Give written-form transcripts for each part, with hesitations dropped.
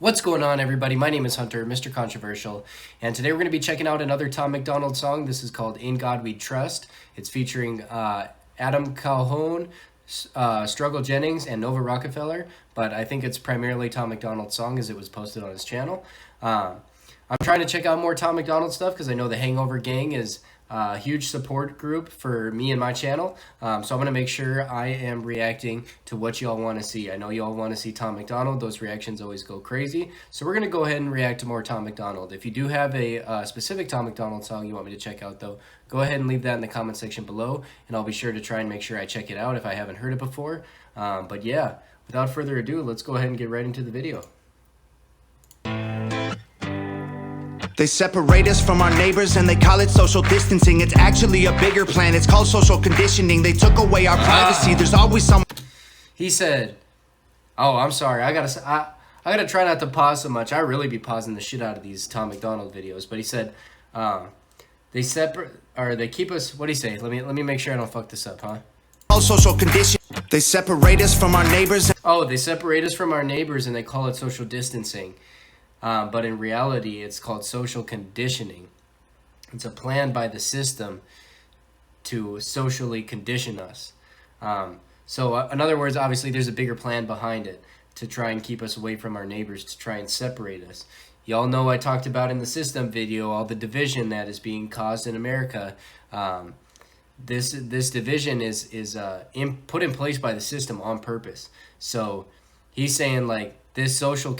What's going on, everybody? My name is Hunter, Mr. Controversial, and today we're going to be checking out another Tom MacDonald song. This is called In God We Trust. It's featuring Adam Calhoun, Struggle Jennings, and Nova Rockafeller, but I think it's primarily Tom MacDonald's song as it was posted on his channel. I'm trying to check out more Tom MacDonald stuff because I know the Hangover Gang is a huge support group for me and my channel. So I'm going to make sure I am reacting to what y'all want to see. I know y'all want to see Tom MacDonald. Those reactions always go crazy. So we're going to go ahead and react to more Tom MacDonald. If you do have a specific Tom MacDonald song you want me to check out, though, go ahead and leave that in the comment section below, and I'll be sure to try and make sure I check it out if I haven't heard it before. But yeah, without further ado, let's go ahead and get right into the video. They separate us from our neighbors and they call it social distancing. It's actually a bigger plan. It's called social conditioning. They took away our privacy. There's always some. He said, "Oh, I'm sorry. I gotta try not to pause so much. I really be pausing the shit out of these Tom MacDonald videos." But he said, they keep us. What do you say? Let me make sure I don't fuck this up, huh? All social condition. They separate us from our neighbors. Oh, they separate us from our neighbors and they call it social distancing. But in reality, it's called social conditioning. It's a plan by the system to socially condition us. So in other words, obviously there's a bigger plan behind it to try and keep us away from our neighbors, to try and separate us. Y'all know I talked about in the system video all the division that is being caused in America. This division is put in place by the system on purpose. So he's saying like this social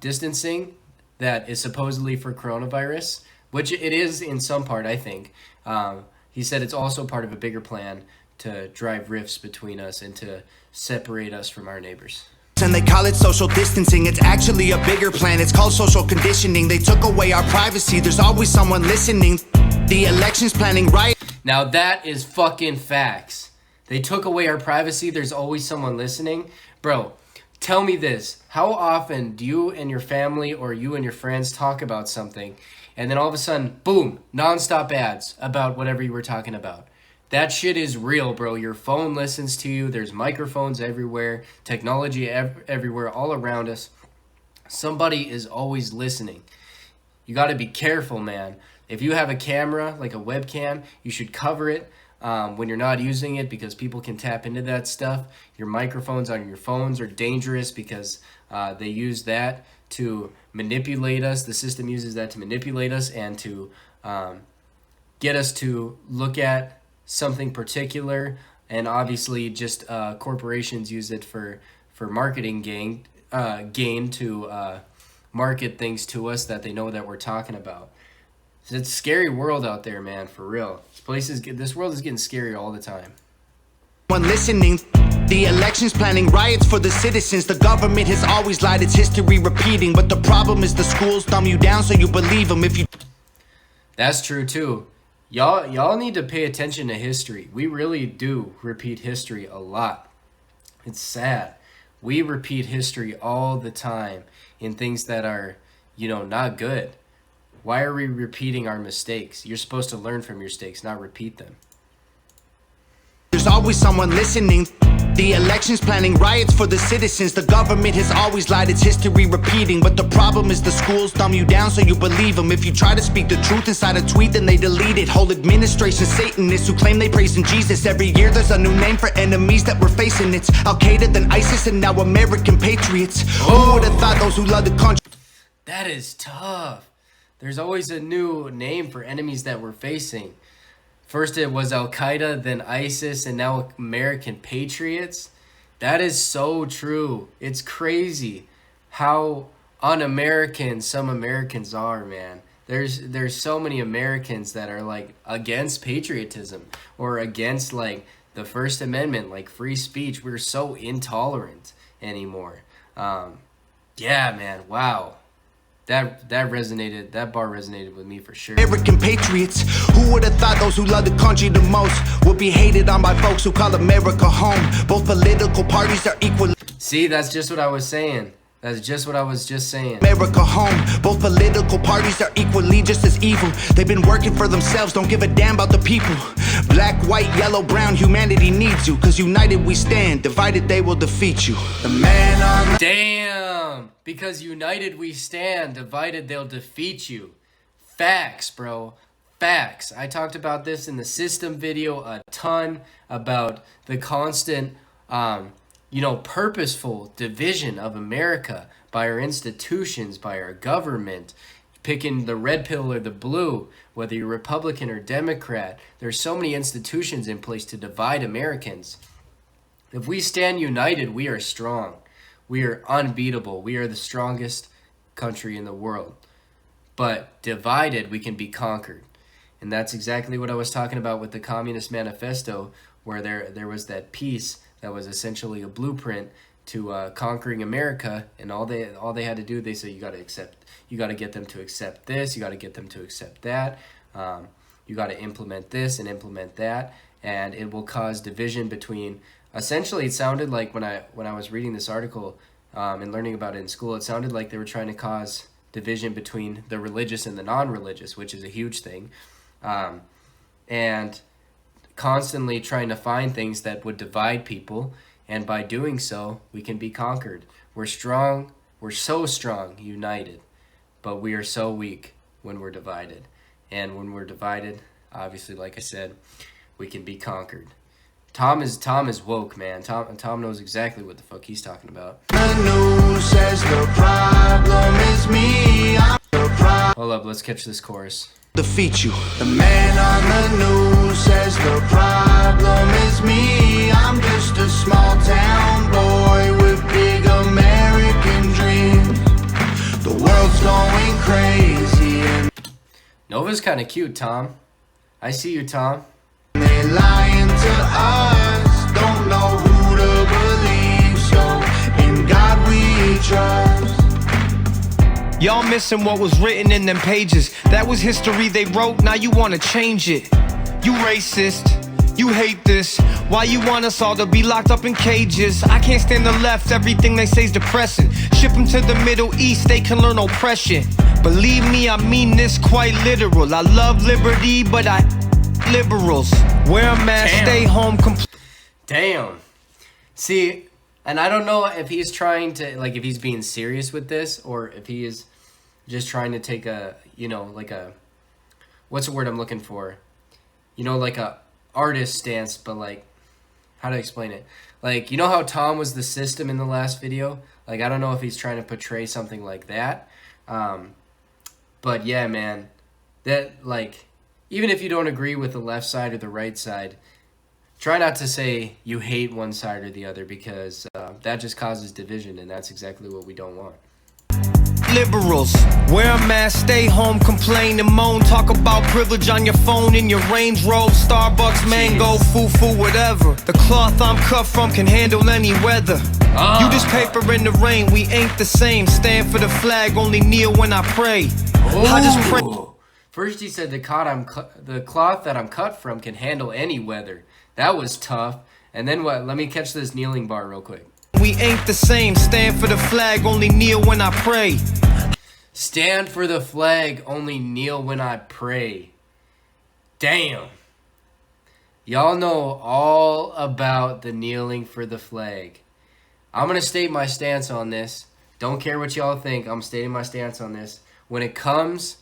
distancing that is supposedly for coronavirus, which it is in some part, I think. He said it's also part of a bigger plan to drive rifts between us and to separate us from our neighbors. And they call it social distancing. It's actually a bigger plan. It's called social conditioning. They took away our privacy. There's always someone listening. The election's planning right. Now that is fucking facts. They took away our privacy. There's always someone listening. Bro, tell me this. How often do you and your family or you and your friends talk about something and then all of a sudden, boom, nonstop ads about whatever you were talking about? That shit is real, bro. Your phone listens to you. There's microphones everywhere, technology everywhere, all around us. Somebody is always listening. You got to be careful, man. If you have a camera, like a webcam, you should cover it when you're not using it because people can tap into that stuff. Your microphones on your phones are dangerous because they use that to manipulate us. The system uses that to manipulate us and to get us to look at something particular. And obviously just corporations use it for marketing gain to market things to us that they know that we're talking about. It's a scary world out there, man, for real. This world is getting scary all the time. One listening. The election's planning riots for the citizens. The government has always lied. It's history repeating. But the problem is the schools dumb you down so you believe them. If you. That's true too. Y'all need to pay attention to history. We really do repeat history a lot. It's sad. We repeat history all the time in things that are, not good. Why are we repeating our mistakes? You're supposed to learn from your mistakes, not repeat them. There's always someone listening. The election's planning riots for the citizens. The government has always lied. It's history repeating. But the problem is the schools dumb you down so you believe them. If you try to speak the truth inside a tweet, then they delete it. Whole administration Satanists who claim they praise in Jesus. Every year there's a new name for enemies that we're facing. It's Al-Qaeda, then ISIS, and now American patriots. Who would have thought those who love the country? That is tough. There's always a new name for enemies that we're facing. First it was Al-Qaeda, then ISIS, and now American patriots. That is so true. It's crazy how un-American some Americans are, man. There's so many Americans that are like against patriotism or against like the First Amendment, like free speech. We're so intolerant anymore. Yeah, man. Wow. That bar resonated with me for sure. American patriots, who would have thought those who love the country the most would be hated on by folks who call America home? Both political parties are equal. See, that's just what I was saying. That's just what I was just saying. America home. Both political parties are equally just as evil. They've been working for themselves, don't give a damn about the people. Black, white, yellow, brown, humanity needs you. Cause united we stand, divided they will defeat you. The man on the... Damn! Because united we stand, divided they'll defeat you. Facts, bro. Facts. I talked about this in the system video a ton, about the constant, purposeful division of America by our institutions, by our government, picking the red pill or the blue, whether you're Republican or Democrat. There's so many institutions in place to divide Americans. If we stand united, we are strong. We are unbeatable. We are the strongest country in the world. But divided, we can be conquered. And that's exactly what I was talking about with the Communist Manifesto, where there was that piece that was essentially a blueprint to conquering America, and all they had to do, they said, you got to get them to accept this, you got to get them to accept that, you got to implement this and implement that, and it will cause division between. Essentially, it sounded like when I was reading this article and learning about it in school, it sounded like they were trying to cause division between the religious and the non-religious, which is a huge thing. And constantly trying to find things that would divide people, and by doing so, we can be conquered. We're strong, we're so strong, united, but we are so weak when we're divided. And when we're divided, obviously, like I said, we can be conquered. Tom is woke, man. Tom knows exactly what the fuck he's talking about. The news says the problem is me. Hold up, let's catch this chorus. Defeat you. The man on the news says the problem is me. I'm just a small town boy with big American dreams. The world's going crazy and Nova's kind of cute, Tom. I see you, Tom. they lying to us. Don't know who to believe, so in God we trust. Y'all missing what was written in them pages. That was history they wrote, now you wanna change it. You racist, you hate this. Why you want us all to be locked up in cages? I can't stand the left, everything they say's depressing. Ship them to the Middle East, they can learn oppression. Believe me, I mean this quite literal. I love liberty, but I liberals. Wear a mask, stay home. Damn. See, and I don't know if he's trying to, like, if he's being serious with this, or if he is just trying to take a, like a, what's the word I'm looking for? Like a artist stance, but like, how to explain it? Like, how Tom was the system in the last video? Like, I don't know if he's trying to portray something like that. But yeah, man, that, like, even if you don't agree with the left side or the right side, try not to say you hate one side or the other, because that just causes division, and that's exactly what we don't want. Liberals, wear a mask, stay home, complain and moan. Talk about privilege on your phone in your Range Rover, Starbucks, mango, foo-foo, whatever. The cloth I'm cut from can handle any weather. You just paper in the rain, we ain't the same. Stand for the flag, only kneel when I pray. I just pray. First he said the cloth that I'm cut from can handle any weather. That was tough. And then what? Let me catch this kneeling bar real quick. We ain't the same. Stand for the flag, only kneel when I pray. Stand for the flag, only kneel when I pray. Damn. Y'all know all about the kneeling for the flag. I'm going to state my stance on this. Don't care what y'all think. I'm stating my stance on this. When it comes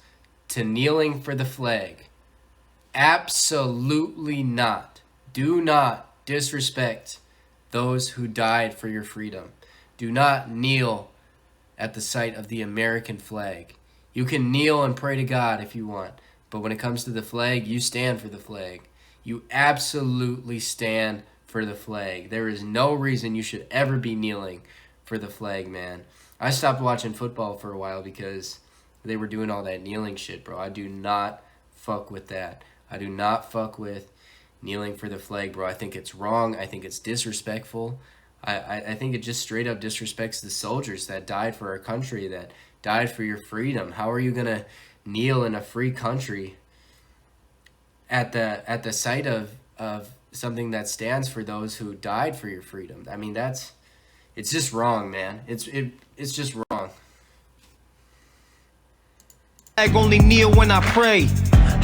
to kneeling for the flag, absolutely not. Do not disrespect those who died for your freedom. Do not kneel at the sight of the American flag. You can kneel and pray to God if you want, but when it comes to the flag, you stand for the flag. You absolutely stand for the flag. There is no reason you should ever be kneeling for the flag, man. I stopped watching football for a while because they were doing all that kneeling shit, bro. I do not fuck with that. I do not fuck with kneeling for the flag, bro. I think it's wrong. I think it's disrespectful. I think it just straight up disrespects the soldiers that died for our country, that died for your freedom. How are you gonna kneel in a free country at the sight of something that stands for those who died for your freedom? I mean, it's just wrong, man. It's just wrong. Only kneel when I pray.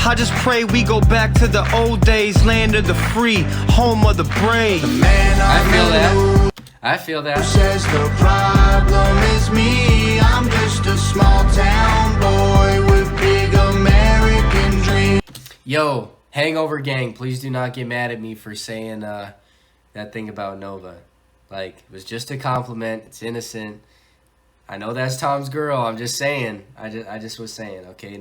I just pray we go back to the old days, land of the free, home of the brave. The man I feel on the that. news I feel that. says the problem is me. I'm just a small town boy with big American dreams. Yo, Hangover Gang, please do not get mad at me for saying that thing about Nova. Like, it was just a compliment. It's innocent. I know that's Tom's girl. I'm just saying. I just was saying, okay?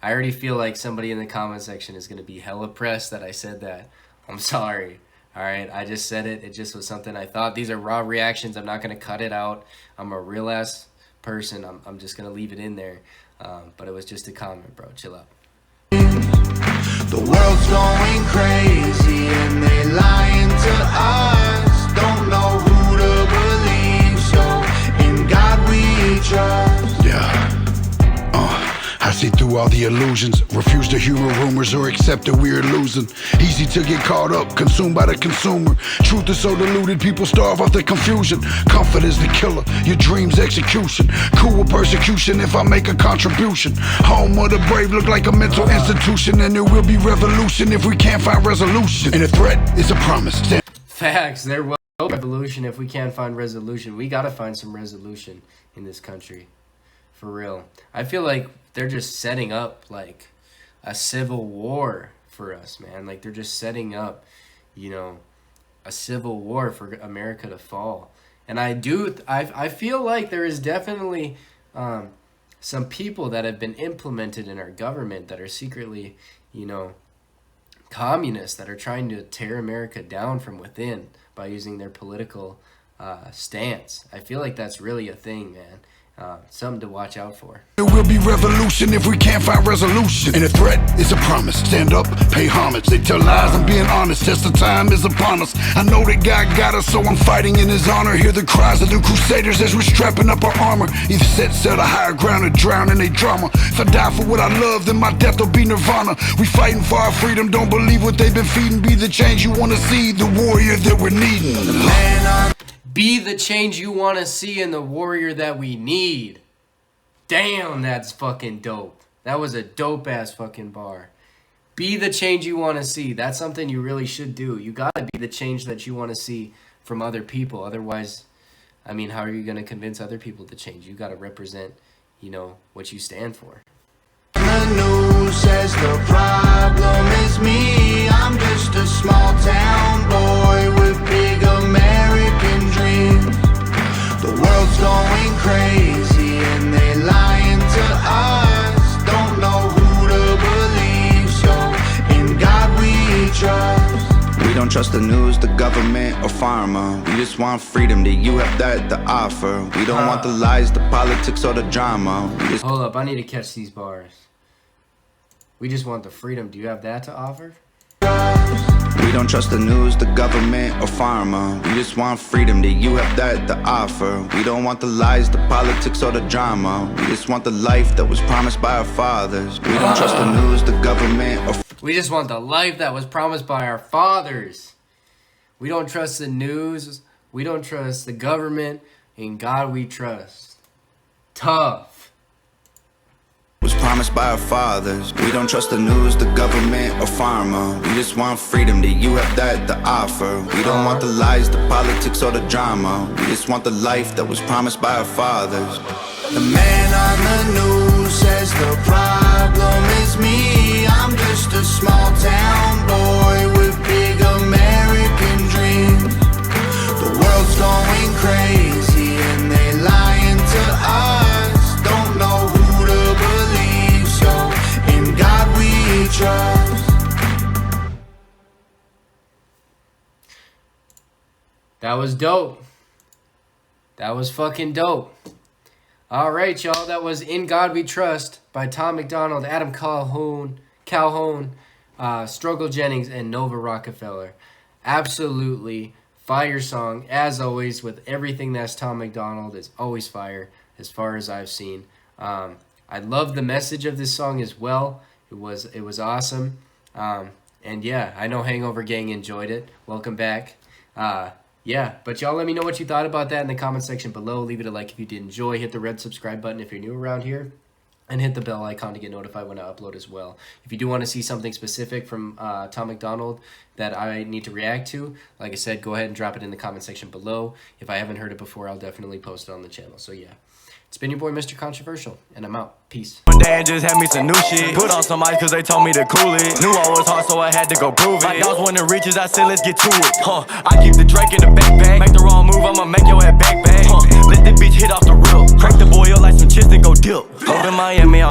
I already feel like somebody in the comment section is going to be hella pressed that I said that. I'm sorry. All right, I just said it. It just was something I thought. These are raw reactions. I'm not going to cut it out. I'm a real ass person. I'm just going to leave it in there. But it was just a comment, bro. Chill out. The world's going crazy and they lying to us. Don't know who to believe, so in God we trust. Yeah. I see through all the illusions, refuse to hear rumors or accept that we're losing. Easy to get caught up, consumed by the consumer. Truth is so diluted, people starve off the confusion. Comfort is the killer, your dreams execution. Cool with persecution if I make a contribution. Home of the brave look like a mental institution, and there will be revolution if we can't find resolution. And a threat is a promise. Facts. There will be revolution if we can't find resolution. We gotta find some resolution in this country. For real. I feel like they're just setting up like a civil war for us, man. Like they're just setting up, a civil war for America to fall. And I feel like there is definitely some people that have been implemented in our government that are secretly, communists that are trying to tear America down from within by using their political stance. I feel like that's really a thing, man. Something to watch out for. There will be revolution if we can't find resolution. And a threat is a promise. Stand up, pay homage. They tell lies, I'm being honest. Test of time is upon us. I know that God got us, so I'm fighting in his honor. Hear the cries of the crusaders as we're strapping up our armor. Either set sail to higher ground or drown in their drama. If I die for what I love, then my death will be nirvana. We fighting for our freedom, don't believe what they've been feeding. Be the change you want to see, the warrior that we're needing. Be the change you want to see in the warrior that we need. Damn, that's fucking dope. That was a dope ass fucking bar. Be the change you want to see. That's something you really should do. You gotta be the change that you want to see from other people. Otherwise, how are you gonna convince other people to change? You gotta represent, what you stand for. The news says the problem is me. I'm just a small town boy with big American dreams. The world's going crazy and they lying to us. Don't know who to believe, so in God we trust. We don't trust the news, the government, or pharma. We just want freedom, that you have that to offer. We don't want the lies, the politics, or the drama. Hold up, I need to catch these bars. We just want the freedom. Do you have that to offer? We don't trust the news, the government, or pharma. We just want freedom, that you have that to offer. We don't want the lies, the politics, or the drama. We just want the life that was promised by our fathers. We don't trust the news, the government, or we just want the life that was promised by our fathers. We don't trust the news. We don't trust the government. In God we trust. Tough. was promised by our fathers. We don't trust the news, the government, or pharma. We just want freedom, that you have that to offer. We don't want the lies, the politics, or the drama. We just want the life that was promised by our fathers. The man on the news says the problem is me. I'm just a small town boy with big American dreams. The world's going crazy and they lying to us. Don't know who to believe, so in God we trust. That was dope. That was fucking dope. All right, y'all. That was In God We Trust by Tom MacDonald, Adam Calhoun, Struggle Jennings, and Nova Rockafeller. Absolutely fire song, as always, with everything that's Tom MacDonald. Is always fire, as far as I've seen. I love the message of this song as well. It was awesome. And yeah, I know Hangover Gang enjoyed it. Welcome back. Yeah, but y'all let me know what you thought about that in the comment section below. Leave it a like if you did enjoy. Hit the red subscribe button if you're new around here. and hit the bell icon to get notified when I upload as well. If you do want to see something specific from Tom MacDonald that I need to react to, like I said, go ahead and drop it in the comment section below. If I haven't heard it before, I'll definitely post it on the channel. So yeah, it's been your boy Mr. Controversial, and I'm out. Peace. One day I just had me some new shit. Put on some ice cause they told me to cool it. Knew I was hard so I had to go prove it. Like I was winning riches, I said let's get to it. I keep the Drake in the backpack. Make the wrong move, I'ma make your head back. Let the bitch hit off the rip. Crack the boy up like some chips and go dip. Over Miami,